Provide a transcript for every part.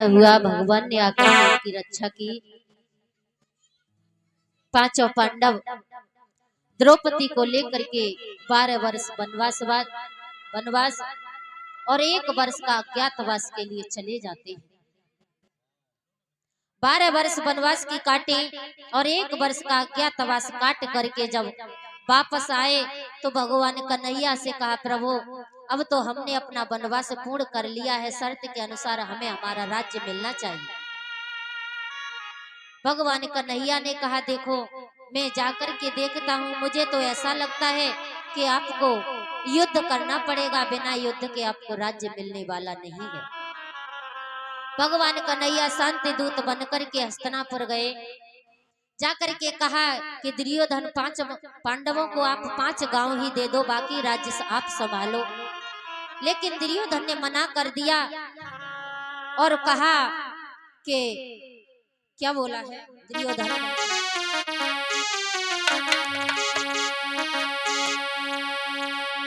हुआ, भगवान ने आकर उनकी रक्षा की। पांचों पांडव द्रौपदी को लेकर के 12 वर्ष वनवास और 1 वर्ष का अज्ञातवास के लिए चले जाते हैं। 12 वर्ष वनवास की काटे और 1 वर्ष का अज्ञातवास काट करके जब वापस आए तो भगवान कन्हैया से कहा, प्रभु अब तो हमने अपना वनवास पूर्ण कर लिया है, शर्त के अनुसार हमें हमारा राज्य मिलना चाहिए। भगवान कन्हैया ने कहा, देखो मैं जाकर के देखता हूँ, मुझे तो ऐसा लगता है कि आपको युद्ध करना पड़ेगा, बिना युद्ध के आपको राज्य मिलने वाला नहीं है। भगवान कन्हैया शांति दूत बनकर के हस्तिनापुर गए, जाकर के कहा कि दुर्योधन 5 पांडवों को आप 5 गांव ही दे दो, बाकी राज्य आप संभालो। लेकिन दुर्योधन ने मना कर दिया और कहा कि क्या बोला है दुर्योधन,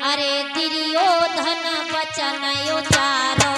अरे दुर्योधन वचन उचारो,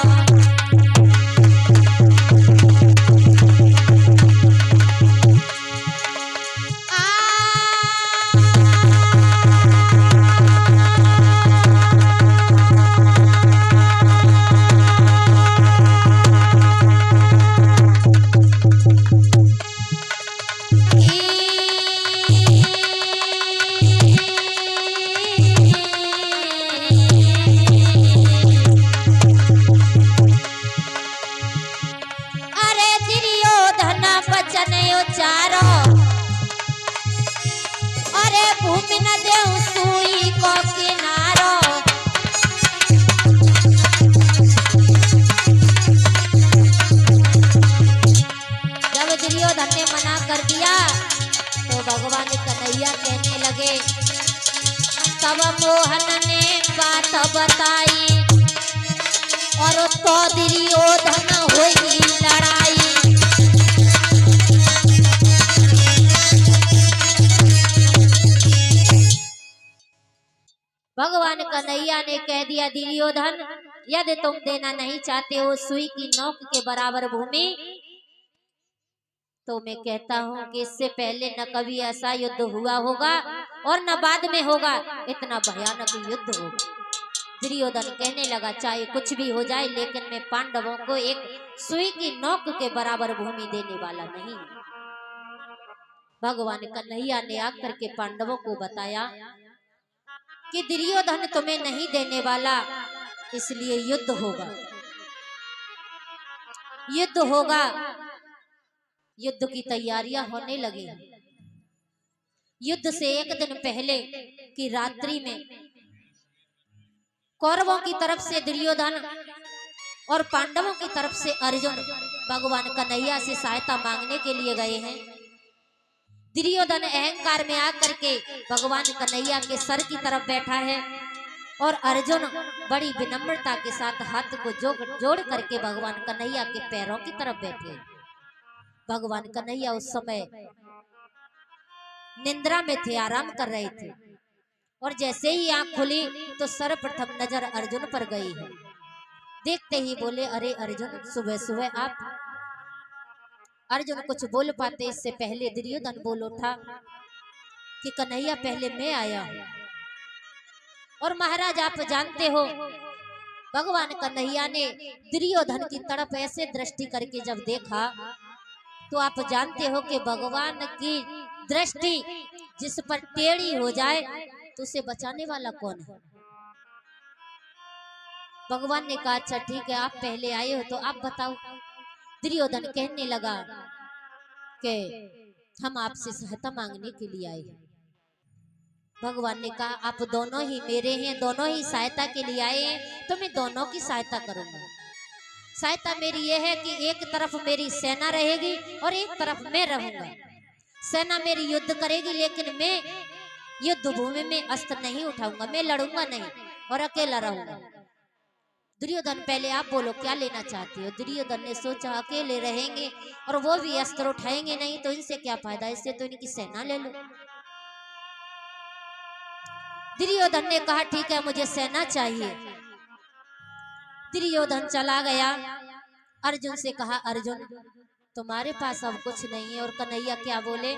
भूमि न देऊं सुई को किनारो। जब दुर्योधन ने मना कर दिया तो भगवान कन्हैया कहने लगे, तब मोहन ने बात बताई और तो दुर्योधन हुई लड़ाई। भगवान कन्हैया ने कह दिया, दुर्योधन यदि तुम देना नहीं चाहते हो सुई की नोक के बराबर भूमि, तो मैं कहता हूं कि इससे पहले न कभी ऐसा युद्ध हुआ होगा और न बाद में होगा, इतना भयानक युद्ध होगा। दुर्योधन कहने लगा, चाहे कुछ भी हो जाए लेकिन मैं पांडवों को एक सुई की नोक के बराबर भूमि देने वाला नहीं। भगवान कन्हैया ने आकर के पांडवों को बताया कि दुर्योधन तुम्हें नहीं देने वाला, इसलिए युद्ध होगा, युद्ध होगा। युद्ध की तैयारियां होने लगी। युद्ध से 1 दिन पहले की रात्रि में कौरवों की तरफ से दुर्योधन और पांडवों की तरफ से अर्जुन भगवान कन्हैया से सहायता मांगने के लिए गए हैं। दुर्योधन अहंकार में आकर के भगवान कन्हैया के सर की तरफ बैठा है और अर्जुन बड़ी विनम्रता के साथ हाथ को जोड़ करके भगवान कन्हैया के पैरों की तरफ बैठे। भगवान कन्हैया उस समय निंद्रा में थे, आराम कर रहे थे और जैसे ही आंख खुली तो सर्वप्रथम नजर अर्जुन पर गई है। देखते ही बोले, अरे अर्जुन सुबह सुबह आप। अर्जुन कुछ बोल पाते इससे पहले दुर्योधन बोल उठा कि कन्हैया पहले मैं आया हूं। और महाराज आप जानते हो भगवान कन्हैया ने दुर्योधन की तरफ ऐसे दृष्टि करके जब देखा तो आप जानते हो कि भगवान की दृष्टि जिस पर टेढ़ी हो जाए तो उसे बचाने वाला कौन है। भगवान ने कहा, अच्छा ठीक है आप पहले आए हो तो आप बताओ। दुर्योधन कहने लगा कि हम आपसे सहायता मांगने के लिए आए हैं। भगवान ने कहा, आप दोनों ही मेरे हैं, दोनों ही सहायता के लिए आए हैं, तो मैं दोनों की सहायता करूंगा। सहायता मेरी यह है कि एक तरफ मेरी सेना रहेगी और एक तरफ मैं रहूंगा। सेना मेरी युद्ध करेगी लेकिन मैं युद्ध भूमि में अस्त्र नहीं उठाऊंगा, मैं लड़ूंगा नहीं और अकेला रहूंगा। दुर्योधन पहले आप बोलो क्या लेना चाहते हो। दुर्योधन ने सोचा अकेले रहेंगे और वो भी अस्त्र उठाएंगे नहीं तो इनसे क्या फायदा, इससे तो इनकी सेना ले लो। दुर्योधन ने कहा ठीक है मुझे सेना चाहिए। दुर्योधन चला गया अर्जुन से कहा, अर्जुन तुम्हारे पास अब कुछ नहीं है। और कन्हैया क्या बोले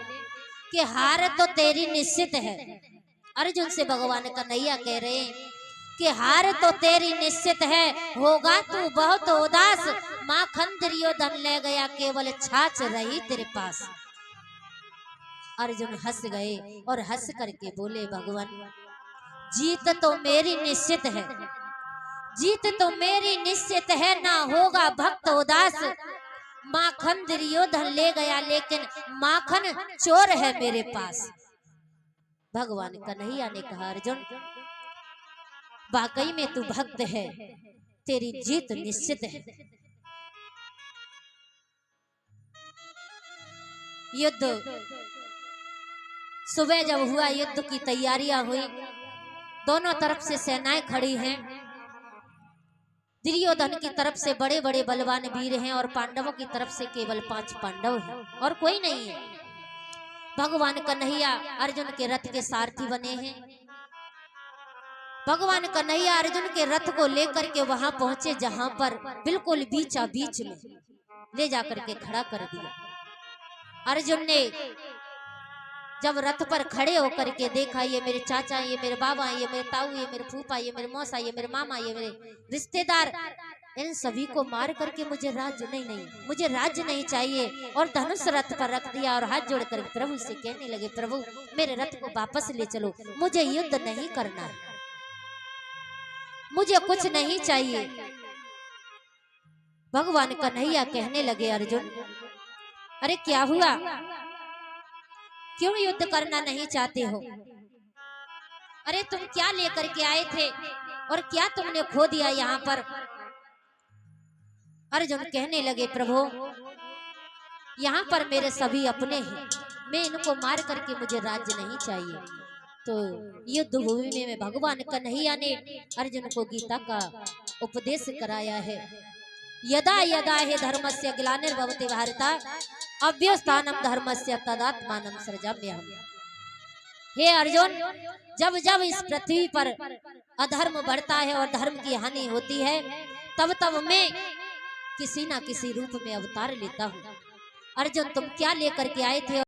कि हार तो तेरी निश्चित है। अर्जुन से भगवान कन्हैया कह रहे हैं कि हार तो तेरी निश्चित है, होगा तू बहुत उदास। माखन दुर्योधन ले गया, केवल छाछ रही तेरे पास। अर्जुन हंस गए और हंस करके बोले, भगवान जीत तो मेरी निश्चित है, जीत तो मेरी निश्चित है, ना होगा भक्त उदास। माखन दुर्योधन ले गया, लेकिन माखन चोर है मेरे पास। भगवान कन्हैया ने कहा, अर्जुन वाकई में तू भक्त है, तेरी जीत निश्चित है। युद्ध सुबह जब हुआ, युद्ध की तैयारियां हुई, दोनों तरफ से सेनाएं खड़ी हैं। दुर्योधन की तरफ से बड़े बड़े बलवान वीर हैं और पांडवों की तरफ से केवल 5 पांडव हैं और कोई नहीं है। भगवान कन्हैया अर्जुन के रथ के सारथी बने हैं। भगवान कन्हैया अर्जुन के रथ को लेकर के वहां पहुंचे, जहां पर बिल्कुल बीचा बीच में ले जाकर के खड़ा कर दिया। अर्जुन ने जब रथ पर खड़े होकर के देखा, ये मेरे चाचा, ये मेरे बाबा, ये मेरे ताऊ, ये मेरे फूफा, ये मेरे मौसा, ये मेरे मामा, ये मेरे रिश्तेदार, इन सभी को मार करके मुझे राज्य नहीं मुझे राज्य नहीं चाहिए। और धनुष रथ पर रख दिया और हाथ जोड़कर प्रभु से कहने लगे, प्रभु मेरे रथ को वापस ले चलो, मुझे युद्ध नहीं करना है, मुझे कुछ नहीं चाहिए। भगवान कन्हैया कहने लगे, अर्जुन अरे क्या हुआ, क्यों युद्ध करना नहीं चाहते हो? अरे तुम क्या लेकर के आए थे और क्या तुमने खो दिया यहाँ पर? अर्जुन कहने लगे, प्रभु यहाँ पर मेरे सभी अपने हैं, मैं इनको मार करके मुझे राज्य नहीं चाहिए। तो युद्ध भूमि में भगवान कन्हैया ने अर्जुन को गीता का उपदेश कराया है। यदा यदा हे धर्मस्य ग्लानिर्भवति भारत अभ्युत्थानम धर्मस्य तदात्मानं सृजाम्यहम्। हे अर्जुन, जब जब इस पृथ्वी पर अधर्म बढ़ता है और धर्म की हानि होती है, तब तब मैं किसी ना किसी रूप में अवतार लेता हूँ। अर्जुन तुम क्या लेकर के आए थे?